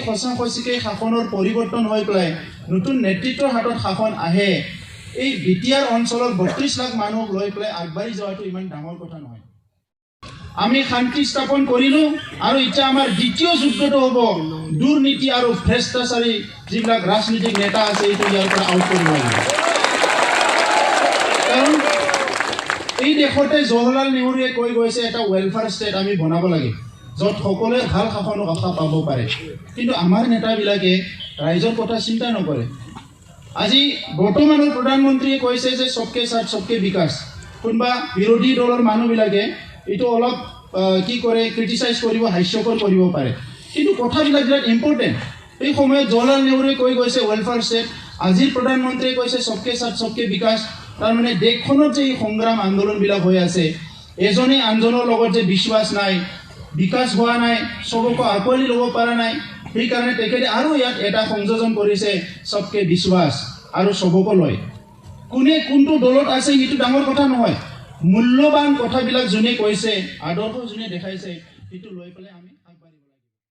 সঁচা সঁচিকে শাসনৰ পৰিৱৰ্তন হৈ পেলাই নতুন নেতৃত্বৰ হাতত শাসন আহে এই বিটিআৰ অঞ্চলৰ ৩২ লাখ মানুহক লৈ পেলাই আগবাঢ়ি যোৱাটো ইমান ডাঙৰ কথা নহয় আমি শান্তি স্থাপন কৰিলো আৰু এতিয়া আমাৰ দ্বিতীয় যুদ্ধটো হ'ব দুৰ্নীতি আৰু ভ্ৰষ্টাচাৰী যিবিলাক ৰাজনৈতিক নেতা আছে এইটো ইয়াৰ পৰা আউট কৰিব লাগিব কাৰণ এই দেশতে জৱাহৰলাল নেহৰুৱে কৈ গৈছে এটা ৱেলফেয়াৰ ষ্টেট আমি বনাব লাগে য'ত সকলোৱে ভাল শাসনৰ আশা পাব পাৰে কিন্তু আমাৰ নেতাবিলাকে ৰাইজৰ কথা চিন্তা নকৰে আজি বৰ্তমানৰ প্ৰধানমন্ত্ৰীয়ে কৈছে যে সবকে সাথ সবকে বিকাশ কোনবা বিৰোধী দলৰ মানুহবিলাকে এইটো অলপ কি কৰে ক্ৰিটিসাইজ কৰিব হাস্যকৰ কৰিব পাৰে কিন্তু কথাবিলাক বিৰাট ইম্পৰ্টেণ্ট এই সময়ত জৱাহৰলাল নেহৰুৱে কৈ গৈছে ৱেলফেয়াৰ ষ্টেট আজিৰ প্ৰধানমন্ত্ৰীয়ে কৈছে সবকে সাথ সবকে বিকাশ তাৰ মানে দেশখনত যে এই সংগ্ৰাম আন্দোলনবিলাক হৈ আছে এজনে আনজনৰ লগত যে বিশ্বাস নাই বিকাশ হোৱা নাই সবকে আকোৱালি ল'ব পৰা নাই সেইকাৰণে তেখেতে আৰু ইয়াত এটা সংযোজন কৰিছে সবকে বিশ্বাস আৰু সবকে লয় কোনে কোনটো দলত আছে সেইটো ডাঙৰ কথা নহয় মূল্যৱান কথাবিলাক যোনে কৈছে আদৰ্শ যোনে দেখাইছে সেইটো লৈ পেলাই আমি